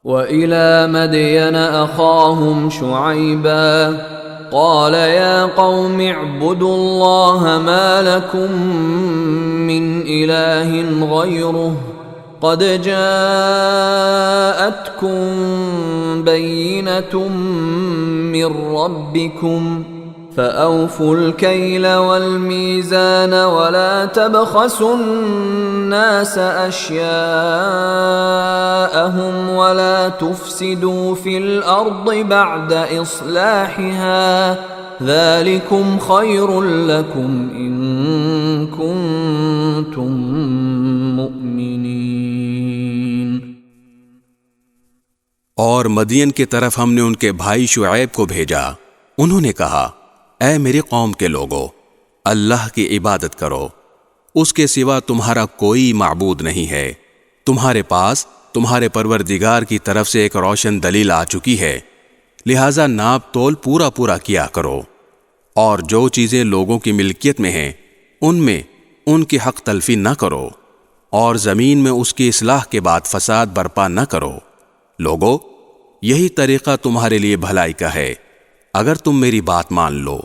वइला मदयन अखाहुम शुअयबा क़ाल या क़ौमि अअ्बुदुल्लाह मा लकुम मिन इलाहिन ग़ैरुह क़द जाअतकुम बय्यिनतुम मिर रब्बिकुम फ़अवफ़ुल कैल वल मीज़ान वला तबख़सुन्नास अश्याअहुम वला तुफ़सिदू फ़िल अर्दि बअद इस्लाहिहा ज़ालिकुम ख़ैरुल लकुम इन कुन्तुम मुअ्मिनीन। और मदियन की तरफ हमने उनके भाई शुऐब को भेजा। उन्होंने कहा, ऐ मेरी कौम के लोगो, अल्लाह की इबादत करो, उसके सिवा तुम्हारा कोई माबूद नहीं है। तुम्हारे पास तुम्हारे परवरदिगार की तरफ से एक रोशन दलील आ चुकी है, लिहाजा नाप तोल पूरा पूरा किया करो, और जो चीजें लोगों की मिल्कियत में हैं उनमें उनकी हक तलफी न करो, और जमीन में उसकी इस्लाह के बाद फसाद बर्पा न करो। लोगो, यही तरीका तुम्हारे लिए भलाई का है अगर तुम मेरी बात मान लो।